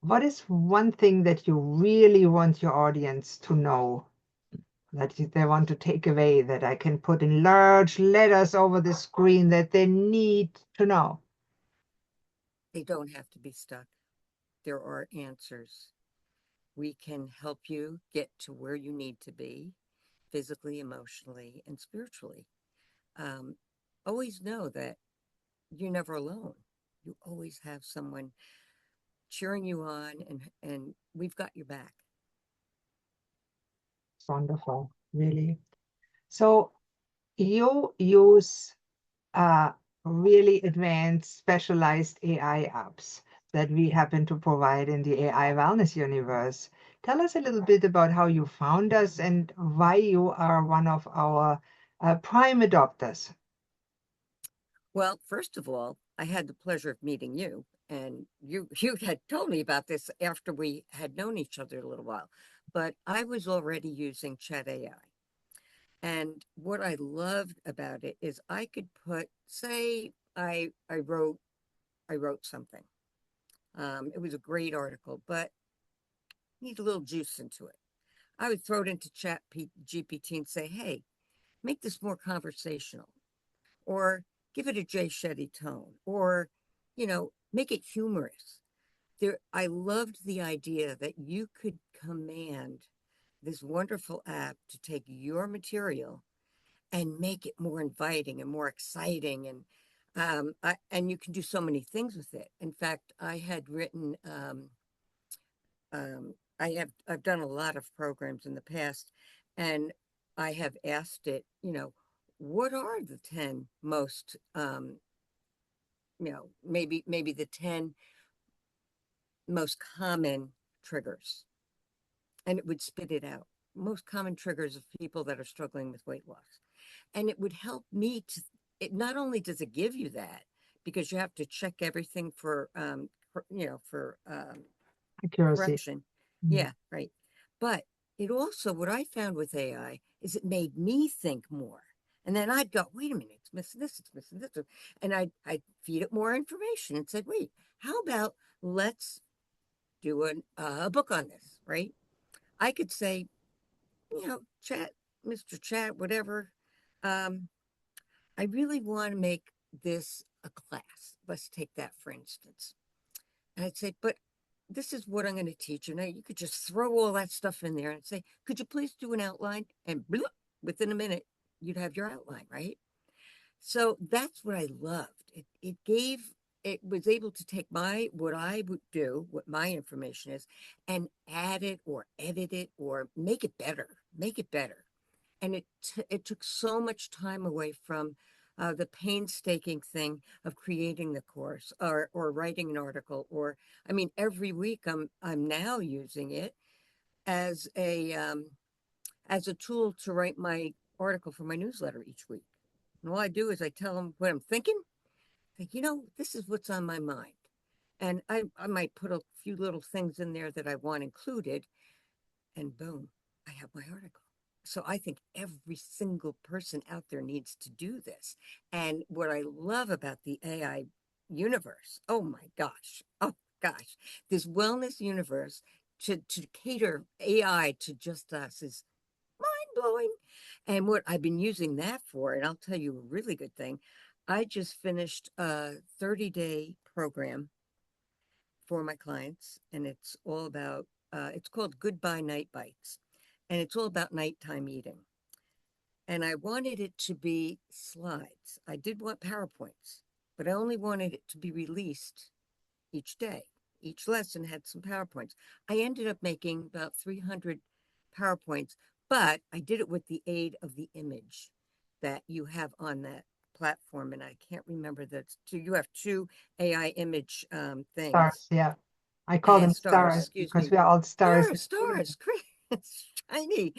what is one thing that you really want your audience to know, that they want to take away, that I can put in large letters over the screen that they need to know? They don't have to be stuck. There are answers. We can help you get to where you need to be physically, emotionally, and spiritually. Um, Always know that you're never alone. You always have someone cheering you on, and we've got your back. It's wonderful, really. So you use really advanced specialized AI apps that we happen to provide in the AI wellness universe. Tell us a little bit about how you found us and why you are one of our prime adopters. Well, first of all, I had the pleasure of meeting you, and you had told me about this after we had known each other a little while. But I was already using Chat AI. And what I loved about it is I could put, say, I wrote something. It was a great article, but need a little juice into it. I would throw it into GPT and say, hey, make this more conversational, or give it a Jay Shetty tone, or, make it humorous. I loved the idea that you could command this wonderful app to take your material and make it more inviting and more exciting, and you can do so many things with it. In fact, I had written I've done a lot of programs in the past, and I have asked it, what are the 10 most, maybe the 10 most common triggers, and it would spit it out. Most common triggers of people that are struggling with weight loss. And it would help me to, it not only does it give you that, because you have to check everything for Accuracy. correction. Mm. Yeah, right. But it also, what I found with AI is it made me think more. And then I'd go, wait a minute, it's missing this, it's missing this. And I'd feed it more information and said, wait, how about let's do a book on this, right? I could say, chat, Mr. Chat, whatever. Um, I really want to make this a class. Let's take that for instance. And I'd say, but this is what I'm going to teach you. Now you could just throw all that stuff in there and say, could you please do an outline? And blah, within a minute, you'd have your outline, right? So that's what I loved. It was able to take what I would do, what my information is, and add it or edit it or make it better. And it took so much time away from the painstaking thing of creating the course or writing an article. Or I mean, every week I'm now using it as a tool to write my article for my newsletter each week. And all I do is I tell them what I'm thinking. Like, this is what's on my mind. And I might put a few little things in there that I want included, and boom, I have my article. So I think every single person out there needs to do this. And what I love about the AI universe, oh gosh, this wellness universe to cater AI to just us is mind blowing. And what I've been using that for, and I'll tell you a really good thing, I just finished a 30-day program for my clients, and it's called Goodbye Night Bites, and it's all about nighttime eating. And I wanted it to be slides. I did want PowerPoints, but I only wanted it to be released each day. Each lesson had some PowerPoints. I ended up making about 300 PowerPoints, but I did it with the aid of the image that you have on that platform. And I can't remember that. So you have two AI image things Stars, yeah. I call and them stars, stars excuse because me. we are all stars. Stars, it's shiny.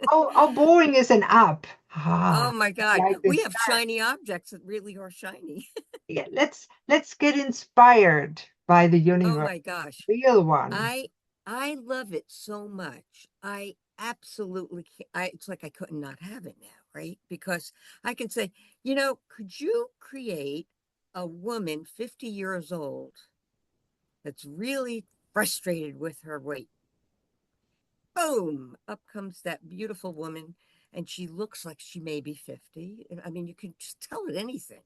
How boring is an app? Oh Ah, my I God. like We this have star. shiny objects that really are shiny. Yeah, let's get inspired by the Oh universe, my gosh. real one. I I love it so much. I absolutely can't, it's like I couldn't not have it now, right? Because I can say, could you create a woman 50 years old that's really frustrated with her weight. Boom, up comes that beautiful woman, and she looks like she may be 50. I mean, you can just tell it anything.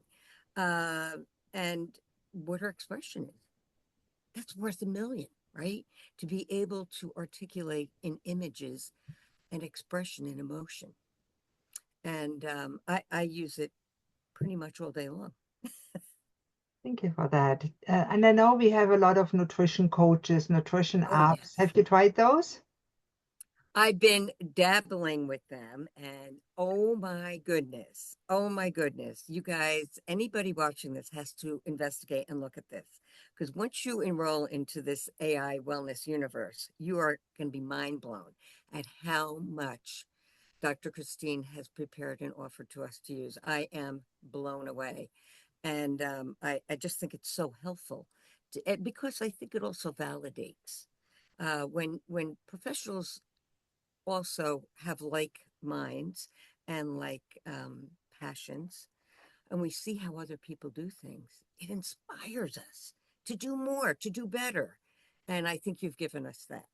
Uh, and what her expression is, that's worth a million, right? To be able to articulate in images and expression and emotion. And I use it pretty much all day long. Thank you for that. And I know we have a lot of nutrition coaches, nutrition Oh, apps. yes. Have you tried those? I've been dabbling with them, and oh my goodness, oh my goodness, you guys, anybody watching this has to investigate and look at this, because once you enroll into this AI wellness universe, you are going to be mind blown at how much Dr. Christine has prepared and offered to us to use. I am blown away, and I just think it's so helpful because I think it also validates when professionals also have like minds and like passions, and we see how other people do things, it inspires us to do more, to do better. And I think you've given us that.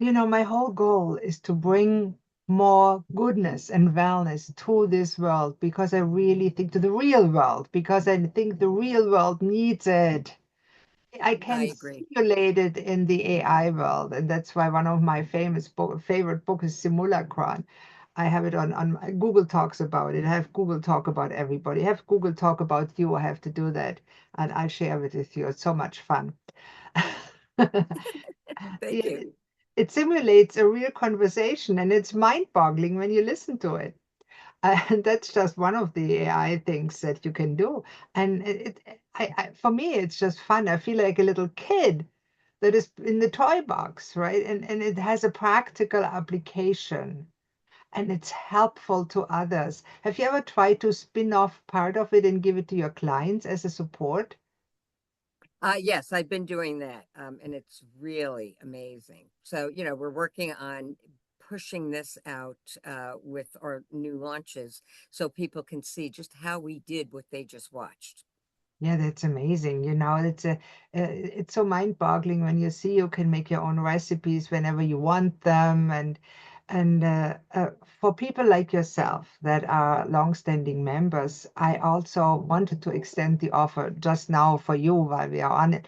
My whole goal is to bring more goodness and wellness to this world because I really think to the real world, because I think the real world needs it. I I can agree. simulate it in the AI world, and that's why one of my favorite book is Simulacron. I have it on Google talks about it. I have Google talk about everybody. I have Google talk about you. I have to do that, and I'll share it with you. It's so much fun. Thank Yeah, you. it simulates a real conversation, and it's mind-boggling when you listen to it. And that's just one of the AI things that you can do. And for me, it's just fun. I feel like a little kid that is in the toy box, right? And it has a practical application and it's helpful to others. Have you ever tried to spin off part of it and give it to your clients as a support? Yes, I've been doing that, and it's really amazing. So, we're working on pushing this out with our new launches so people can see just how we did what they just watched. Yeah, that's amazing. It's so mind-boggling when you see you can make your own recipes whenever you want them, and for people like yourself that are long-standing members, I also wanted to extend the offer just now for you while we are on it.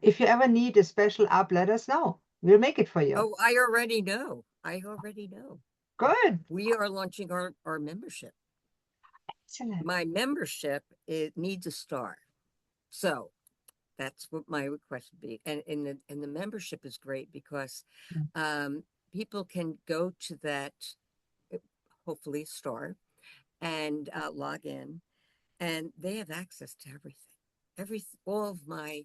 If you ever need a special app, let us know. We'll make it for you. Oh, I already know. I already know. Good. We are launching our membership. Excellent. My membership, it needs a star. So that's what my request would be. And the membership is great because um, people can go to that, uh, hopefully star, and log in, and they have access to every all of my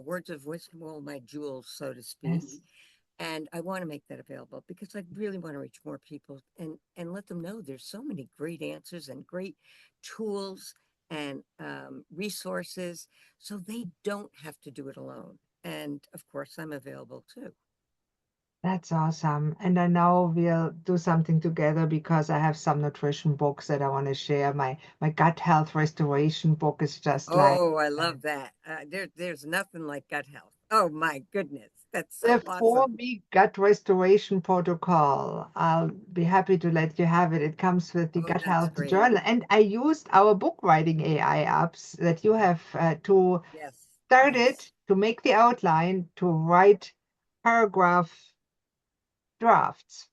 words of wisdom, all my jewels, so to speak. Yes. And I want to make that available because I really want to reach more people and let them know there's so many great answers and great tools and resources, so they don't have to do it alone. And of course, I'm available too. That's awesome. And I know we'll do something together because I have some nutrition books that I want to share. My gut health restoration book is just like Oh, I uh, love that. There's nothing like gut health. Oh my goodness, that's the so awesome. 4-week gut restoration protocol. I'll be happy to let you have it. It comes with the Oh, gut that's health great. journal. And I used our book writing AI apps that you have to Yes, start yes, it, to make the outline, to write paragraph drafts.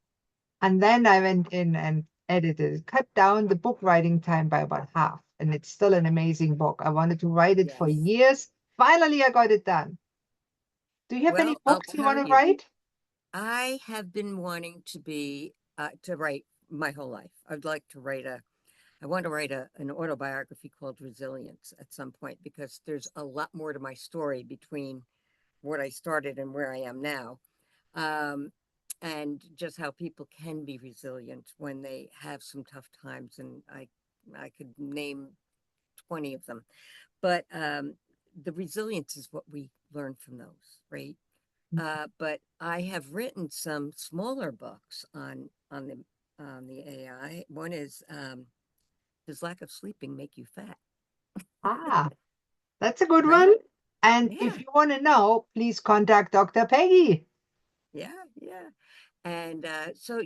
And then I went in and edited, cut down the book writing time by about half. And it's still an amazing book. I wanted to write it for yes. years. Finally, I got it done. Do you have any Well, I'll books you tell want to you, write? I have been wanting to write my whole life. I want to write an autobiography called Resilience at some point because there's a lot more to my story between what I started and where I am now. Um, and just how people can be resilient when they have some tough times. And I could name 20 of them, but the resilience is what we learn from those, right? But I have written some smaller books on the AI. One is Does lack of sleeping make you fat? Ah, that's a good Right? one. And if Yeah, you want to know, please contact Dr. Peggy. yeah, yeah. And so,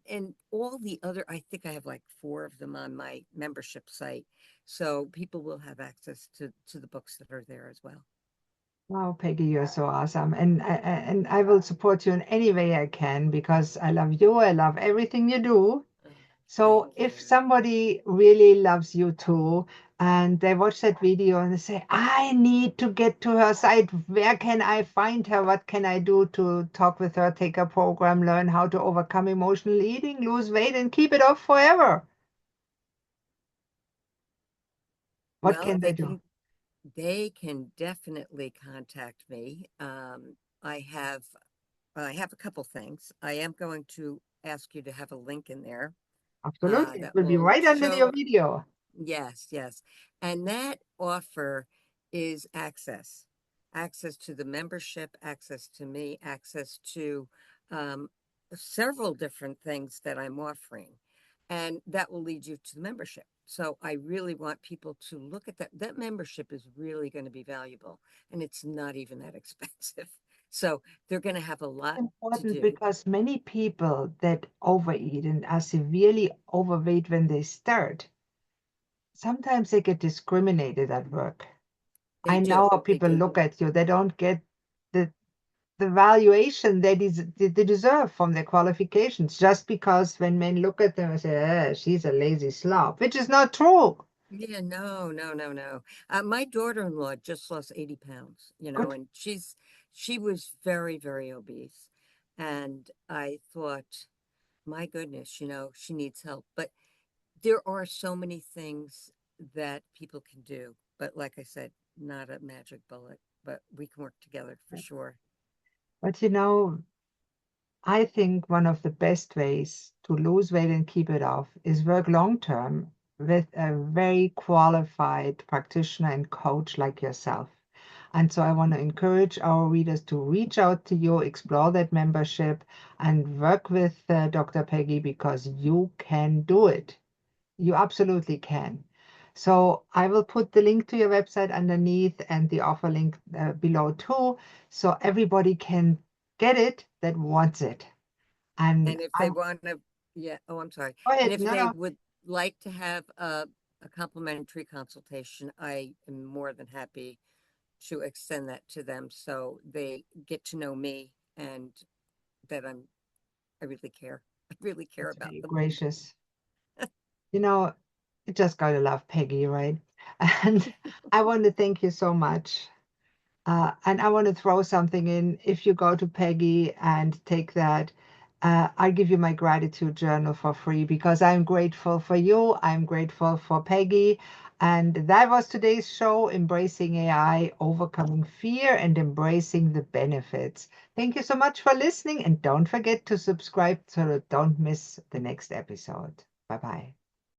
and all the other, I think I have like four of them on my membership site. So people will have access to the books that are there as well. Wow, Peggy, you're so awesome. And I will support you in any way I can because I love you. I love everything you do. Oh, thank So if you. somebody really loves you too, and they watch that video and they say, I need to get to her site, where can I find her? What can I do to talk with her, take a program, learn how to overcome emotional eating, lose weight, and keep it off forever? What Well, can they do? they can definitely contact me. I have I have a couple things. I am going to ask you to have a link in there Absolutely. It that will be will right under your show. video. Yes, yes. And that offer is access to the membership, access to me, access to um, several different things that I'm offering. And that will lead you to the membership. So I really want people to look at that. That membership is really going to be valuable and it's not even that expensive. So they're going to have a lot to Important do. because many people that overeat and are severely overweight when they start, sometimes they get discriminated at work. They I do. know how They people do. look at you. They don't get the the valuation they deserve from their qualifications just because when men look at them and say, she's a lazy slob, which is not true. Yeah, no, no, no, no. My daughter-in-law just lost 80 pounds, Good. and she was very, very obese. And I thought, my goodness, she needs help. But there are so many things that people can do. But like I said, not a magic bullet, but we can work together for sure. But I think one of the best ways to lose weight and keep it off is work long term with a very qualified practitioner and coach like yourself. And so I want to encourage our readers to reach out to you, explore that membership, and work with Dr. Peggy because you can do it. You absolutely can. So I will put the link to your website underneath and the offer link below too, so everybody can get it that wants it. And And if they I'm want to, yeah, oh, I'm sorry. go And ahead. if No, they no, would like to have a complimentary consultation, I am more than happy to extend that to them so they get to know me and that I really care. I really care that's about very them. gracious. You know, you just gotta love Peggy, right? And I want to thank you so much. And I want to throw something in. If you go to Peggy and take that, I'll give you my gratitude journal for free because I'm grateful for you. I'm grateful for Peggy. And that was today's show, Embracing AI, Overcoming Fear and Embracing the Benefits. Thank you so much for listening. And don't forget to subscribe so that don't miss the next episode. Bye bye.